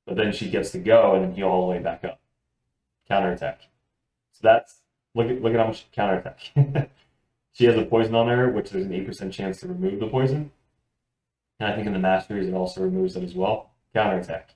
but then she gets to go and then heal all the way back up. Counterattack. So that's, look at how much counterattack. She has a poison on her, which there's an 8% chance to remove the poison. And I think in the masteries it also removes it as well. Counterattack.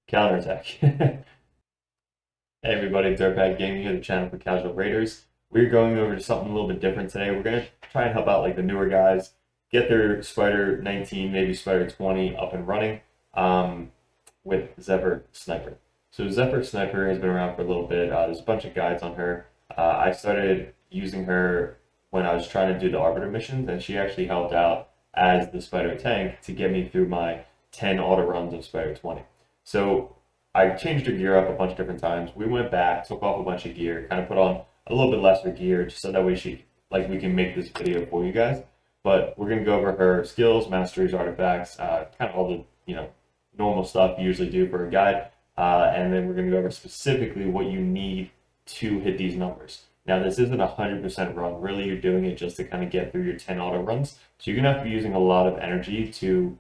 Counterattack. Hey everybody, Dirtbag Gaming here, the channel for casual raiders. We're going over to something a little bit different today. We're going to try and help out like the newer guys, get their Spider 19, maybe Spider 20 up and running with Zephyr Sniper. So Zephyr Sniper has been around for a little bit. There's a bunch of guides on her. I started using her when I was trying to do the Arbiter missions, and she actually helped out as the Spider tank to get me through my 10 auto runs of Spider 20. So I changed her gear up a bunch of different times. We went back, took off a bunch of gear, kind of put on a little bit lesser gear, just so that way we can make this video for you guys. But we're gonna go over her skills, masteries, artifacts, kind of all the normal stuff you usually do for a guide, and then we're gonna go over specifically what you need to hit these numbers. Now this isn't a 100% run. Really, you're doing it just to kind of get through your 10 auto runs. So you're gonna have to be using a lot of energy to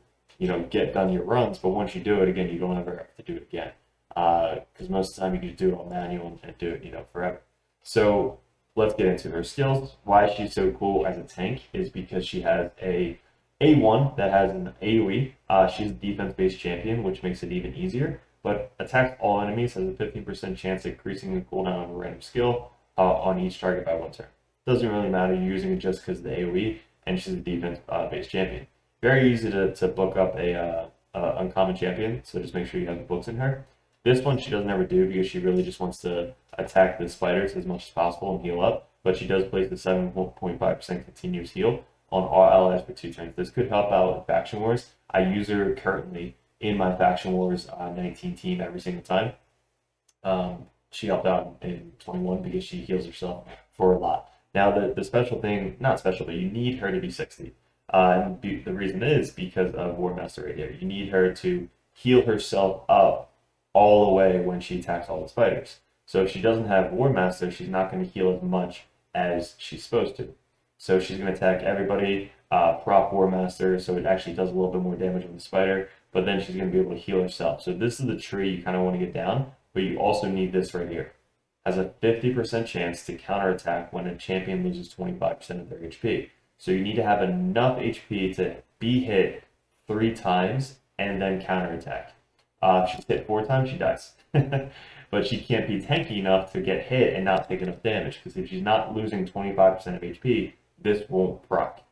get done your runs. But once you do it again, you don't ever have to do it again. Because most of the time you can just do it on manual and do it forever. So let's get into her skills. Why she's so cool as a tank is because she has a A1 that has an AoE. She's a defense-based champion, which makes it even easier. But attacks all enemies, has a 15% chance of increasing the cooldown of a random skill on each target by 1 turn. Doesn't really matter, you're using it just because of the AoE, and she's a defense-based champion. Very easy to book up a uncommon champion, so just make sure you have the books in her. This one she doesn't ever do because she really just wants to attack the spiders as much as possible and heal up, but she does place the 7.5% continuous heal on all allies for 2 turns. This could help out in Faction Wars. I use her currently in my Faction Wars 19 team every single time. She helped out in 21 because she heals herself for a lot. Now the special thing, not special, but you need her to be 60. And the reason is because of War Master right here. You need her to heal herself up all the way when she attacks all the spiders. So if she doesn't have War Master, she's not going to heal as much as she's supposed to. So she's going to attack everybody, prop War Master, so it actually does a little bit more damage on the spider, but then she's going to be able to heal herself. So this is the tree you kind of want to get down, but you also need this right here. Has a 50% chance to counterattack when a champion loses 25% of their HP. So you need to have enough HP to be hit 3 times and then counterattack. If she's hit 4 times, she dies. But she can't be tanky enough to get hit and not take enough damage, because if she's not losing 25% of HP, this won't proc.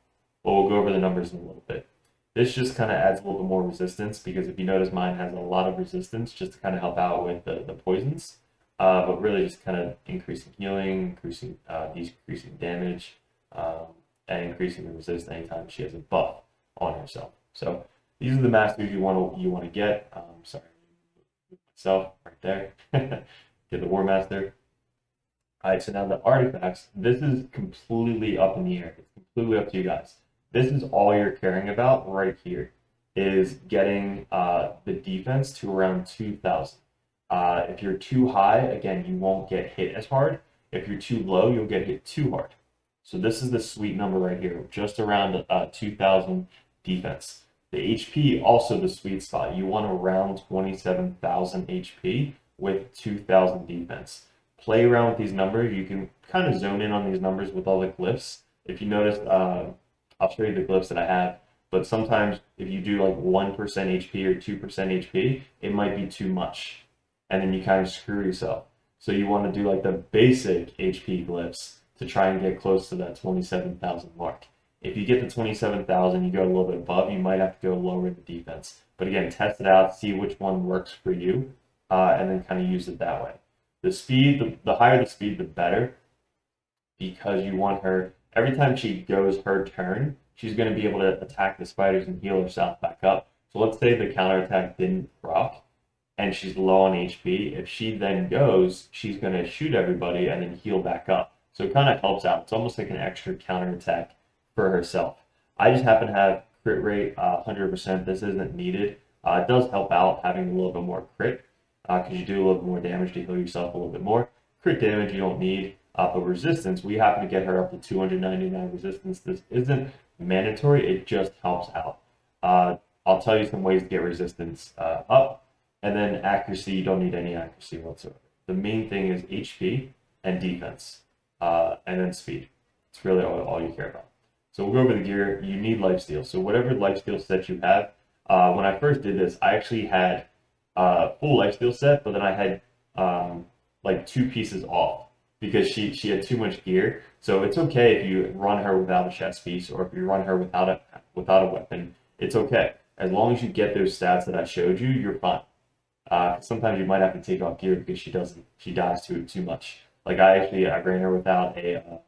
But we'll go over the numbers in a little bit. This just kind of adds a little bit more resistance, because if you notice, mine has a lot of resistance just to kind of help out with the poisons. But really just kind of increasing healing, decreasing damage, and increasing the resistance anytime she has a buff on herself. So these are the masters you want to get. Sorry, myself right there. Get the War Master. All right, so now the artifacts. This is completely up in the air. It's completely up to you guys. This is all you're caring about right here, is getting the defense to around 2,000. If you're too high, again, you won't get hit as hard. If you're too low, you'll get hit too hard. So this is the sweet number right here, just around 2,000 defense. The HP, also the sweet spot. You want around 27,000 HP with 2,000 defense. Play around with these numbers. You can kind of zone in on these numbers with all the glyphs. If you notice, I'll show you the glyphs that I have, but sometimes if you do like 1% HP or 2% HP, it might be too much, and then you kind of screw yourself. So you want to do like the basic HP glyphs to try and get close to that 27,000 mark. If you get to 27,000, you go a little bit above, you might have to go lower in the defense. But again, test it out, see which one works for you, and then kind of use it that way. The speed, the higher the speed, the better, because you want her, every time she goes her turn, she's going to be able to attack the spiders and heal herself back up. So let's say the counterattack didn't proc, and she's low on HP. If she then goes, she's going to shoot everybody and then heal back up. So it kind of helps out. It's almost like an extra counterattack for herself. I just happen to have crit rate 100%. This isn't needed. It does help out having a little bit more crit, because you do a little bit more damage to heal yourself a little bit more. Crit damage you don't need, but resistance, we happen to get her up to 299 resistance. This isn't mandatory, it just helps out. I'll tell you some ways to get resistance up. And then accuracy, you don't need any accuracy whatsoever. The main thing is HP and defense, and then speed. It's really all you care about. So we'll go over the gear. You need lifesteal. So whatever lifesteal set you have, when I first did this, I actually had full lifesteal set, but then I had like 2 pieces off because she had too much gear. So it's okay if you run her without a chest piece, or if you run her without a weapon. It's okay as long as you get those stats that I showed you. You're fine. Sometimes you might have to take off gear because she dies too much. Like I ran her without a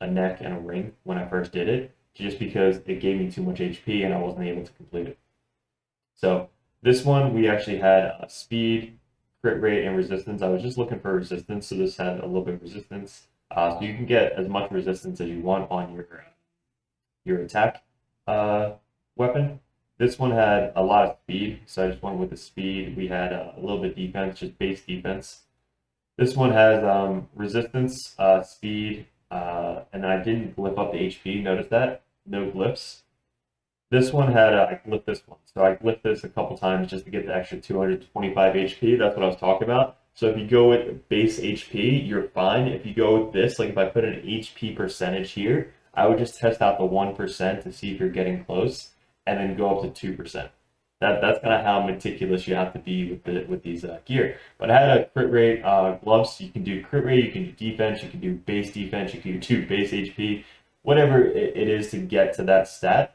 neck and a ring when I first did it, just because it gave me too much HP and I wasn't able to complete it. So this one we actually had speed, crit rate, and resistance. I was just looking for resistance, so this had a little bit of resistance. So you can get as much resistance as you want on your attack weapon. This one had a lot of speed, so I just went with the speed. We had a little bit defense, just base defense. This one has resistance, speed, and I didn't glyph up the HP. Notice that? No glyphs. This one had, I glyphed this one. So I glyphed this a couple times just to get the extra 225 HP. That's what I was talking about. So if you go with base HP, you're fine. If you go with this, like if I put an HP percentage here, I would just test out the 1% to see if you're getting close, and then go up to 2%. That's kind of how meticulous you have to be with these gear. But I had a crit rate gloves. You can do crit rate, you can do defense, you can do base defense, you can do base HP, whatever it is to get to that stat,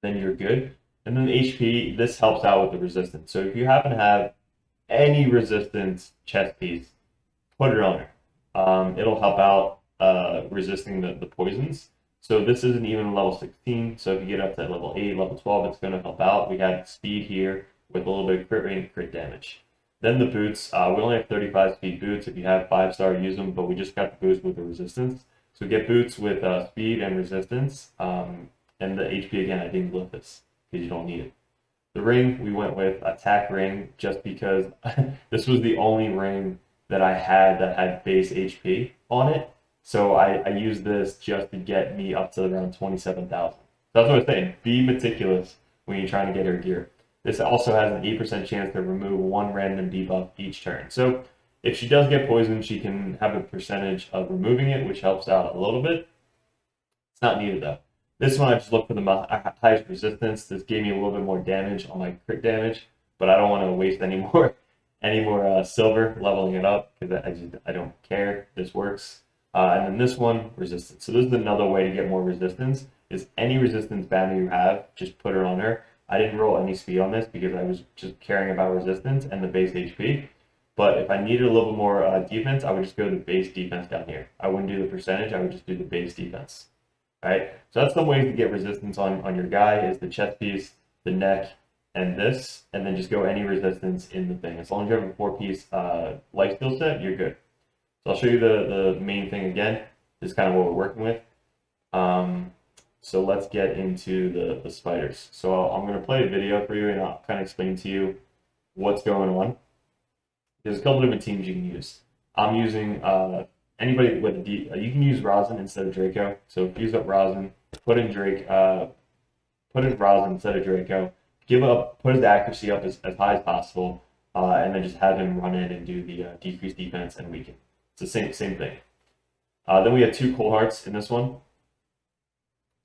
then you're good. And then the HP, this helps out with the resistance. So if you happen to have any resistance chest piece, put it on her. It'll help out resisting the poisons. So this isn't even level 16, so if you get up to level 8, level 12, it's going to help out. We had speed here with a little bit of crit rate and crit damage. Then the boots, we only have 35 speed boots. If you have 5-star, use them, but we just got the boost with the resistance. So get boots with speed and resistance, and the HP, again, I didn't glyph this because you don't need it. The ring, we went with attack ring just because this was the only ring that I had that had base HP on it. So I used this just to get me up to around 27,000. That's what I'm saying. Be meticulous when you're trying to get her gear. This also has an 8% chance to remove 1 random debuff each turn. So if she does get poisoned, she can have a percentage of removing it, which helps out a little bit. It's not needed though. This one I just looked for the highest resistance. This gave me a little bit more damage on my crit damage, but I don't want to waste any more silver leveling it up because I don't care. This works. And then this one, resistance. So this is another way to get more resistance, is any resistance banner you have, just put her on her. I didn't roll any speed on this because I was just caring about resistance and the base HP. But if I needed a little more defense, I would just go to the base defense down here. I wouldn't do the percentage, I would just do the base defense. All right, so that's some ways to get resistance on your guy, is the chest piece, the neck, and this, and then just go any resistance in the thing. As long as you have a 4-piece lifesteal set, you're good. So I'll show you the main thing again. This is kind of what we're working with. So let's get into the spiders. So I'm going to play a video for you and I'll kind of explain to you what's going on. There's a couple different teams you can use. I'm using anybody with a you can use Rosin instead of Draco. So use up Rosin, put in Rosin instead of Draco. Put his accuracy up as high as possible, and then just have him run in and do the decreased defense and weaken. It's the same thing. Then we have 2 cold hearts in this one.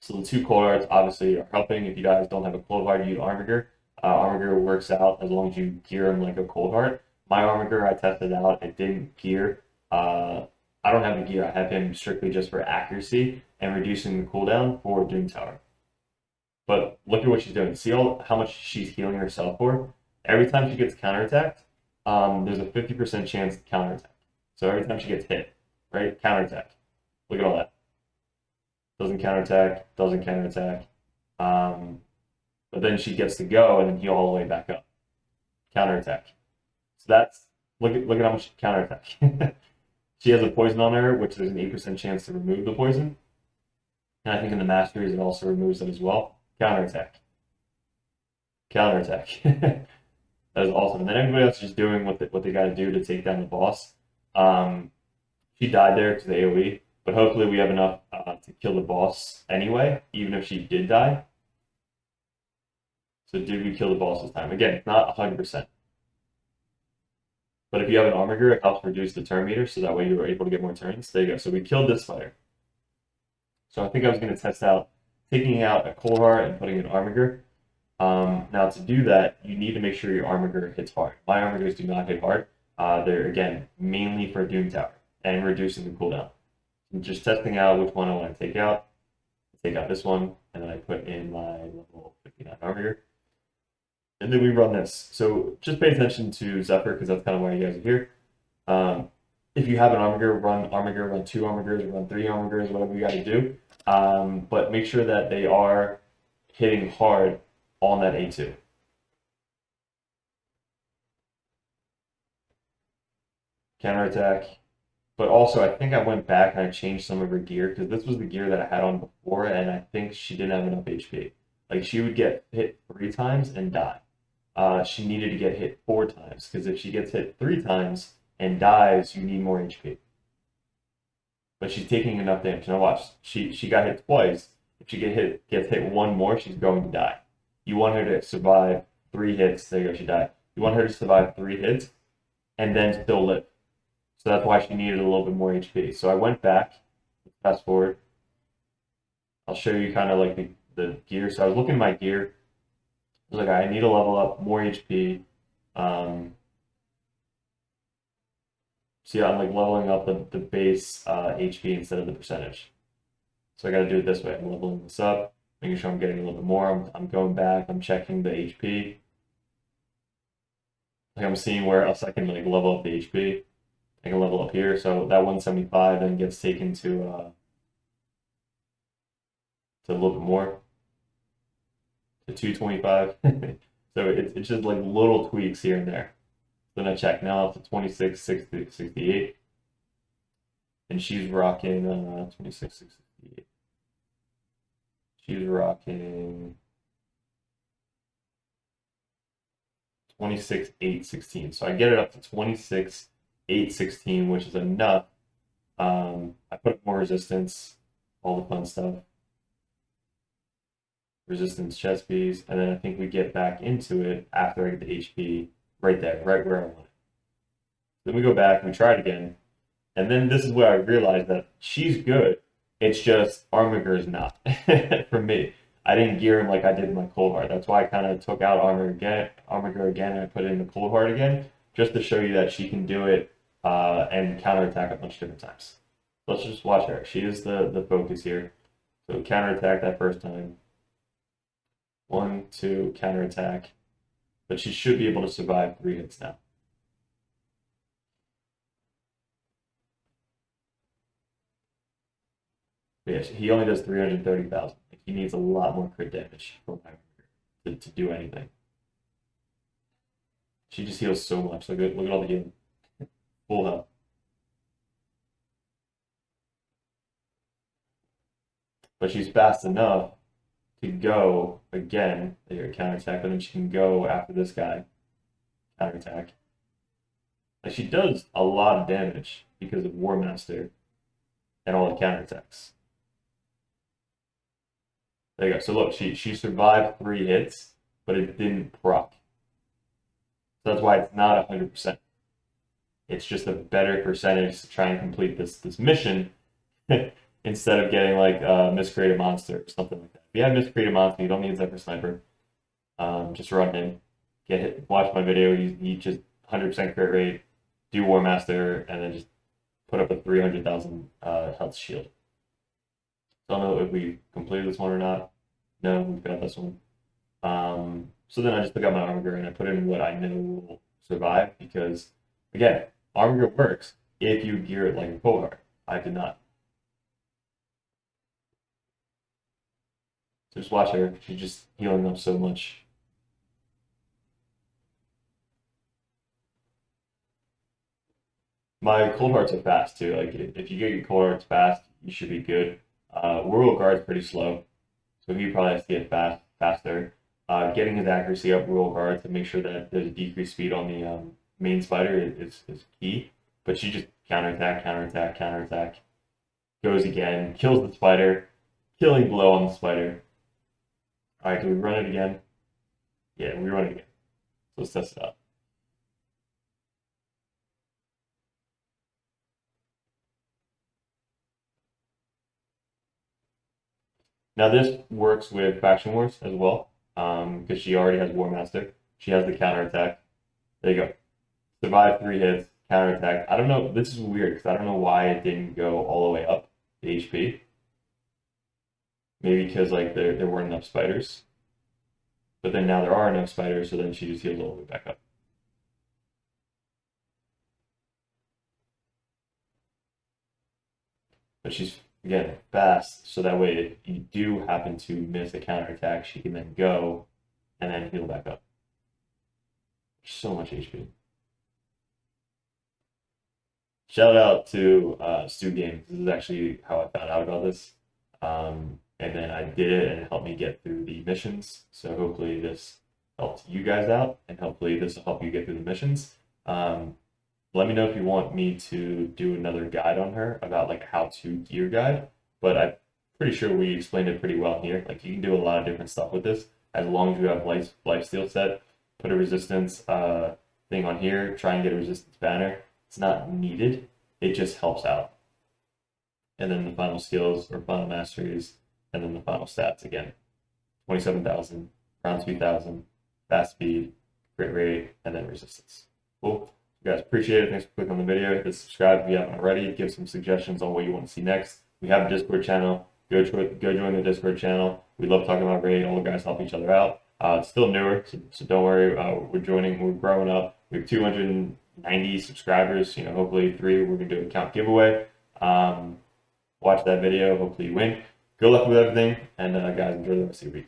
So the 2 cold hearts obviously are helping. If you guys don't have a cold heart, you use Armiger. Armiger works out as long as you gear him like a cold heart. My Armiger, I tested out. It didn't gear. I don't have the gear. I have him strictly just for accuracy and reducing the cooldown for Doom Tower. But look at what she's doing. See how much she's healing herself for? Every time she gets counterattacked, there's a 50% chance to counterattack. So every time she gets hit, right? Counterattack. Look at all that. Doesn't counterattack, doesn't counterattack. But then she gets to go and then heal all the way back up. Counterattack. So that's, look at how much counterattack. She has a poison on her, which there's an 8% chance to remove the poison. And I think in the masteries it also removes it as well. Counterattack. Counterattack. That is awesome. And then everybody else is just doing what they got to do to take down the boss. She died there because of the AoE, but hopefully we have enough to kill the boss anyway, even if she did die. So did we kill the boss this time? Again, not 100%. But if you have an armor gear, it helps reduce the turn meter, so that way you were able to get more turns. There you go. So we killed this fighter. So I think I was going to test out taking out a cold heart and putting an armor gear. Now to do that, you need to make sure your armor gear hits hard. My armor gears do not hit hard. They're, again, mainly for Doom Tower and reducing the cooldown. I'm just testing out which one I want to take out. Take out this one, and then I put in my level 59 armor gear. And then we run this. So just pay attention to Zephyr, because that's kind of why you guys are here. If you have an armor gear, run 2 armor gears, run 3 armor gears, whatever you got to do. But make sure that they are hitting hard on that A2. Counterattack. But also, I think I went back and I changed some of her gear, because this was the gear that I had on before, and I think she didn't have enough HP. Like, she would get hit 3 times and die. She needed to get hit 4 times, because if she gets hit 3 times and dies, you need more HP. But she's taking enough damage. Now watch, she got hit twice. If she gets hit 1 more, she's going to die. You want her to survive 3 hits. There you go, she died. You want her to survive 3 hits and then still live. So that's why she needed a little bit more HP. So I went back, fast forward. I'll show you kind of like the gear. So I was looking at my gear. I was like, I need to level up, more HP. See, I'm like leveling up the base HP instead of the percentage. So I got to do it this way. I'm leveling this up, making sure I'm getting a little bit more. I'm going back. I'm checking the HP. Like I'm seeing where else I can like level up the HP. I can level up here. So that 175 then gets taken to a little bit more, to 225. So it's just like little tweaks here and there. Then I check now up to 26, 60, 68. And she's rocking 26, 68. She's rocking 26, 8, 16. So I get it up to 26, 8, 16, which is enough. I put more resistance, all the fun stuff. Resistance chest piece, and then I think we get back into it after I get the HP right there, right where I want it. Then we go back and we try it again, and then this is where I realized that she's good. It's just armor gear is not for me. I didn't gear him like I did in my cold heart. That's why I kind of took out armor gear again, and I put it in the cold heart again, just to show you that she can do it and counterattack a bunch of different times. Let's just watch her. She is the focus here. So counterattack that first time. 1, 2, counterattack. But she should be able to survive 3 hits now. But yeah, he only does 330,000. Like, he needs a lot more crit damage from to do anything. She just heals so much. Look at all the healing. Full health. But she's fast enough to go again. There, counterattack, and then she can go after this guy. Counterattack. Like, she does a lot of damage because of War Master and all the counterattacks. There you go. So look, she survived 3 hits, but it didn't proc. So that's why it's not 100%. It's just a better percentage to try and complete this mission instead of getting like Miscreated Monster or something like that. If you have Miscreated Monster, you don't need Zephyr Sniper. Just run him. Get hit. Watch my video. You just 100% crit rate, do War Master, and then just put up a 300,000 health shield. Don't know if we completed this one or not. No, we've got this one. So then I just took out my armor gear and I put in what I know will survive, because again, armor gear works if you gear it like a cold heart. I did not. So just watch her. She's just healing up so much. My cold hearts are fast too. Like if you get your cold hearts fast, you should be good. Rural Guard's pretty slow, so he probably has to get faster. Getting his accuracy up Rural Guard to make sure that there's a decreased speed on the main spider is key. But she just counterattack, goes again, kills the spider, killing blow on the spider. Alright, do we run it again? Yeah, we run it again. So let's test it out. Now this works with Faction Wars as well, because she already has War Master. She has the counterattack. There you go. Survive 3 hits, counterattack. I don't know. This is weird because I don't know why it didn't go all the way up the HP. Maybe because like there weren't enough spiders. But then now there are enough spiders, so then she just heals all the way back up. But she's, again, fast, so that way if you do happen to miss a counterattack, she can then go and then heal back up. So much HP. Shout out to Stu Games. This is actually how I found out about this. And then I did it and it helped me get through the missions. So hopefully this helped you guys out and hopefully this will help you get through the missions. Let me know if you want me to do another guide on her about like how to gear guide, but I'm pretty sure we explained it pretty well here. Like you can do a lot of different stuff with this as long as you have lifesteal set. Put a resistance thing on here, try and get a resistance banner. It's not needed, it just helps out. And then the final skills or final masteries, and then the final stats again. 27,000, round 2,000, fast speed, crit rate, and then resistance. Cool. You guys appreciate it. Thanks for clicking on the video. Hit subscribe if you haven't already. Give some suggestions on what you want to see next. We have a Discord channel. Go join the Discord channel. We love talking about raid. All the guys help each other out. It's still newer, so don't worry. We're joining. We're growing up. We have 290 subscribers. You know, hopefully 3. We're gonna do an account giveaway. Watch that video. Hopefully you win. Good luck with everything, and guys, enjoy the rest of your week.